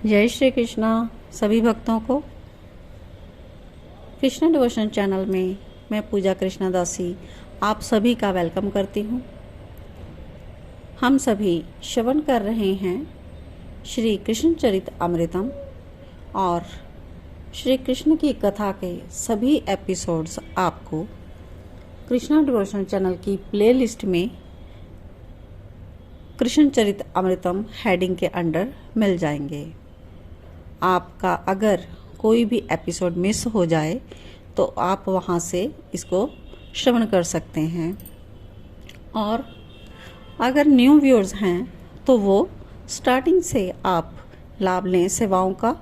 जय श्री कृष्णा सभी भक्तों को। कृष्णा डिवोशन चैनल में मैं पूजा कृष्णा दासी आप सभी का वेलकम करती हूँ। हम सभी श्रवण कर रहे हैं श्री कृष्ण चरित अमृतम और श्री कृष्ण की कथा के सभी एपिसोड्स आपको कृष्णा डिवोशन चैनल की प्लेलिस्ट में कृष्ण चरित अमृतम हेडिंग के अंडर मिल जाएंगे। आपका अगर कोई भी एपिसोड मिस हो जाए तो आप वहां से इसको श्रवण कर सकते हैं, और अगर न्यू व्यूअर्स हैं तो वो स्टार्टिंग से आप लाभ लें सेवाओं का।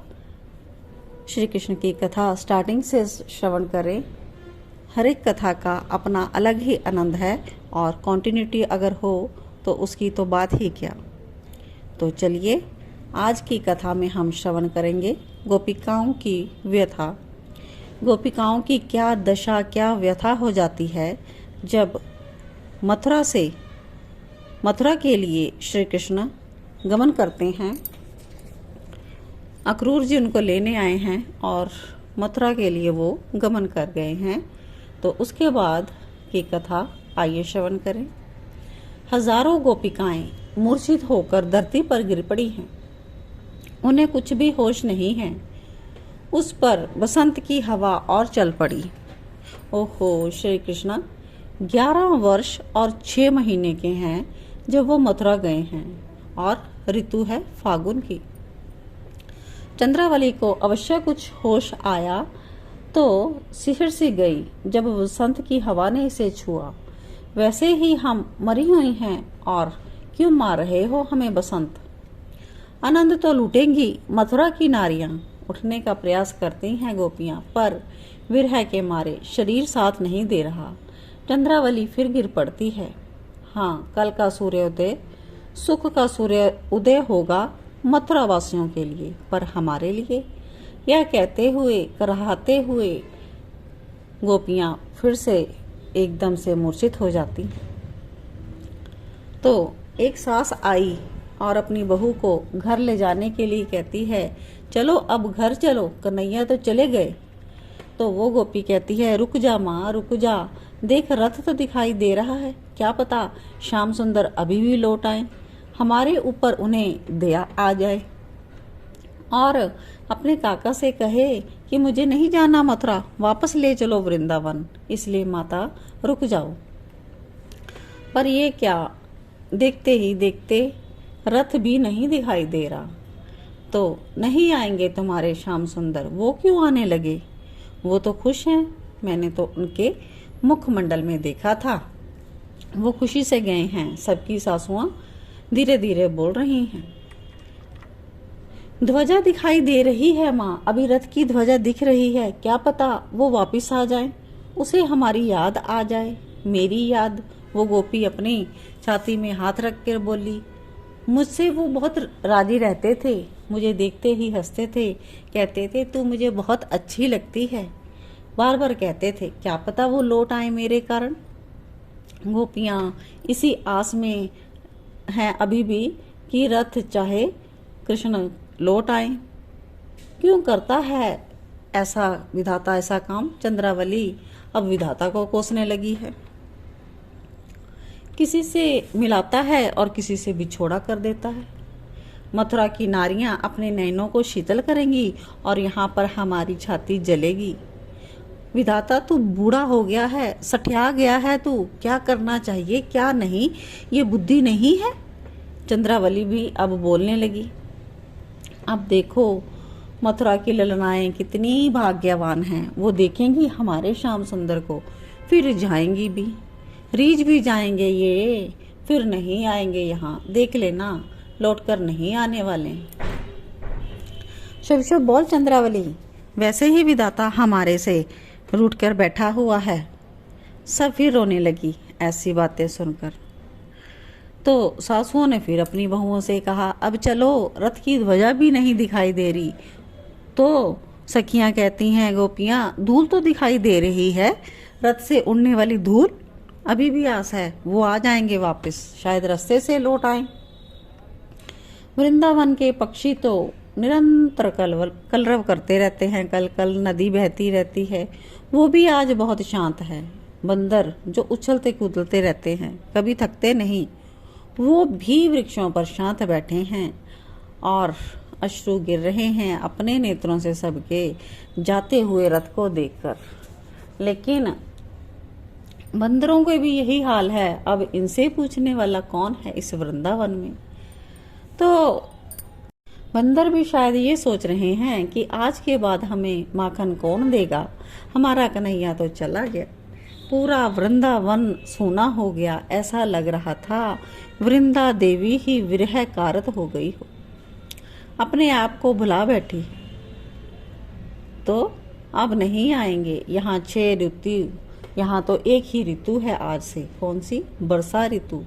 श्री कृष्ण की कथा स्टार्टिंग से श्रवण करें। हर एक कथा का अपना अलग ही आनंद है और कॉन्टिन्यूटी अगर हो तो उसकी तो बात ही क्या। तो चलिए आज की कथा में हम श्रवण करेंगे गोपिकाओं की व्यथा। गोपिकाओं की क्या दशा क्या व्यथा हो जाती है जब मथुरा के लिए श्री कृष्ण गमन करते हैं। अक्रूर जी उनको लेने आए हैं और मथुरा के लिए वो गमन कर गए हैं। तो उसके बाद की कथा आइए श्रवण करें। हजारों गोपिकाएं मूर्छित होकर धरती पर गिर पड़ी हैं। उन्हें कुछ भी होश नहीं है। उस पर बसंत की हवा और चल पड़ी। ओहो, श्री कृष्ण 11 वर्ष और 6 महीने के हैं जब वो मथुरा गए हैं और ऋतु है फागुन की। चंद्रावली को अवश्य कुछ होश आया तो सिहर सी गई जब बसंत की हवा ने इसे छुआ। वैसे ही हम मरी हुई हैं और क्यों मार रहे हो हमें बसंत। आनंद तो लूटेंगी मथुरा की नारियां। उठने का प्रयास करती हैं गोपियां, पर विरह के मारे शरीर साथ नहीं दे रहा। चंद्रावली फिर गिर पड़ती है। हाँ, कल का सूर्योदय सुख का सूर्य उदय होगा मथुरा वासियों के लिए, पर हमारे लिए। यह कहते हुए कराहते हुए गोपियां फिर से एकदम से मूर्छित हो जाती। तो एक सास आई और अपनी बहू को घर ले जाने के लिए कहती है, चलो अब घर चलो, कन्हैया तो चले गए। तो वो गोपी कहती है, रुक जा माँ रुक जा, देख रथ तो दिखाई दे रहा है, क्या पता श्याम सुंदर अभी भी लौट आए, हमारे ऊपर उन्हें दया आ जाए और अपने काका से कहे कि मुझे नहीं जाना मथुरा, वापस ले चलो वृंदावन, इसलिए माता रुक जाओ। पर ये क्या, देखते ही देखते रथ भी नहीं दिखाई दे रहा। तो नहीं आएंगे तुम्हारे श्याम सुंदर, वो क्यों आने लगे? वो तो खुश हैं, मैंने तो उनके मुखमंडल में देखा था, वो खुशी से गए हैं। सबकी सासुआं धीरे धीरे बोल रही हैं। ध्वजा दिखाई दे रही है माँ, अभी रथ की ध्वजा दिख रही है, क्या पता वो वापिस आ जाए, उसे हमारी याद आ जाए, मेरी याद। वो गोपी अपनी छाती में हाथ रख कर बोली। मुझसे वो बहुत राजी रहते थे, मुझे देखते ही हंसते थे, कहते थे तू मुझे बहुत अच्छी लगती है, बार बार कहते थे, क्या पता वो लौट आए मेरे कारण। गोपियां इसी आस में हैं अभी भी कि रथ चाहे कृष्ण लौट आए। क्यों करता है ऐसा विधाता ऐसा काम? चंद्रावली अब विधाता को कोसने लगी है। किसी से मिलाता है और किसी से बिछोड़ा कर देता है। मथुरा की नारियां अपने नैनों को शीतल करेंगी और यहाँ पर हमारी छाती जलेगी। विधाता तू बूढ़ा हो गया है, सठिया गया है, तू क्या करना चाहिए क्या नहीं, ये बुद्धि नहीं है। चंद्रावली भी अब बोलने लगी। अब देखो मथुरा की ललनाएं कितनी भाग्यवान हैं, वो देखेंगी हमारे श्याम सुंदर को, फिर जाएंगी भी, रीझ भी जाएंगे ये, फिर नहीं आएंगे यहाँ, देख लेना लौटकर नहीं आने वाले। शुभ शुभ बोल चंद्रावली, वैसे ही विधाता हमारे से रूठ कर बैठा हुआ है। सब फिर रोने लगी ऐसी बातें सुनकर। तो सासुओं ने फिर अपनी बहुओं से कहा, अब चलो, रथ की ध्वजा भी नहीं दिखाई दे रही। तो सखियां कहती हैं, गोपियां धूल तो दिखाई दे रही है, रथ से उड़ने वाली धूल, अभी भी आस है वो आ जाएंगे वापस, शायद रास्ते से लौट आए। वृंदावन के पक्षी तो निरंतर कलरव करते रहते हैं, कल कल नदी बहती रहती है, वो भी आज बहुत शांत है। बंदर जो उछलते कूदते रहते हैं, कभी थकते नहीं, वो भी वृक्षों पर शांत बैठे हैं और अश्रु गिर रहे हैं अपने नेत्रों से सबके जाते हुए रथ को देखकर। लेकिन बंदरों के भी यही हाल है। अब इनसे पूछने वाला कौन है इस वृंदावन में? तो बंदर भी शायद ये सोच रहे हैं कि आज के बाद हमें माखन कौन देगा, हमारा कन्हैया तो चला गया, पूरा वृंदावन सूना हो गया। ऐसा लग रहा था वृंदा देवी ही विरह कारत हो गई हो, अपने आप को भुला बैठी, तो अब नहीं आएंगे। यहाँ 6 ऋतु, यहाँ तो एक ही ऋतु है आज से। कौन सी? वर्षा ऋतु।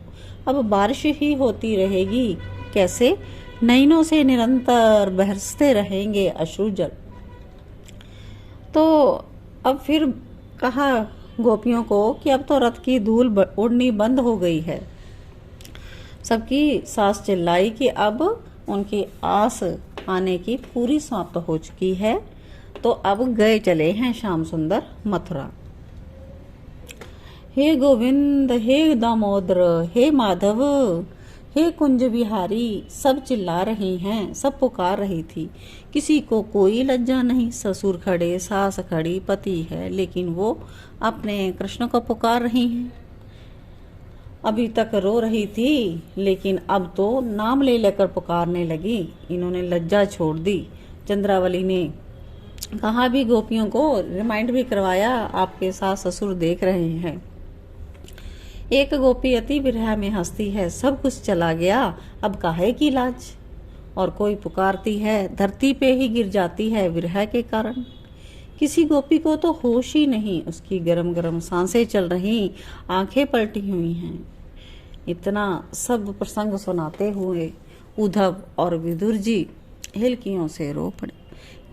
अब बारिश ही होती रहेगी। कैसे? नैनों से निरंतर बरसते रहेंगे अश्रुजल। तो अब फिर कहा गोपियों को कि अब तो रथ की धूल उड़नी बंद हो गई है। सबकी सास चिल्लाई कि अब उनकी आस आने की पूरी समाप्त हो चुकी है। तो अब गए चले हैं श्याम सुंदर मथुरा। हे गोविंद, हे दामोदर, हे माधव, हे कुंज बिहारी, सब चिल्ला रही हैं, सब पुकार रही थी। किसी को कोई लज्जा नहीं। ससुर खड़े, सास खड़ी, पति है, लेकिन वो अपने कृष्ण को पुकार रही हैं। अभी तक रो रही थी, लेकिन अब तो नाम ले लेकर पुकारने लगी। इन्होंने लज्जा छोड़ दी। चंद्रावली ने कहा भी, गोपियों को रिमाइंड भी करवाया, आपके सास ससुर देख रहे हैं। एक गोपी अति विरह में हंसती है, सब कुछ चला गया, अब काहे की लाज। और कोई पुकारती है, धरती पे ही गिर जाती है विरह के कारण। किसी गोपी को तो होश ही नहीं, उसकी गरम गरम सांसें चल रही, आंखें पलटी हुई हैं। इतना सब प्रसंग सुनाते हुए उद्धव और विदुर जी हिलकियों से रो पड़े।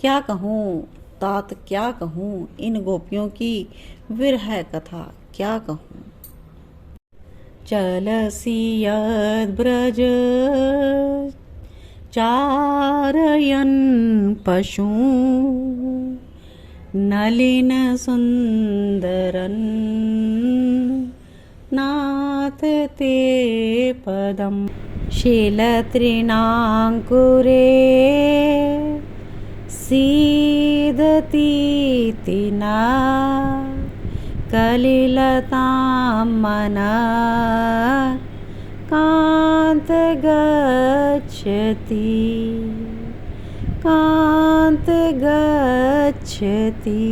क्या कहूँ तात, क्या कहूँ इन गोपियों की विरह कथा, क्या कहूँ। चलसी यद्ब्रज चारयन पशु, नलिन सुंदरन नाथ ते पदम। शीलतृणांकुरे सीदतीतिना, कलिलतां मना कांत गच्छति, कांत गच्छति।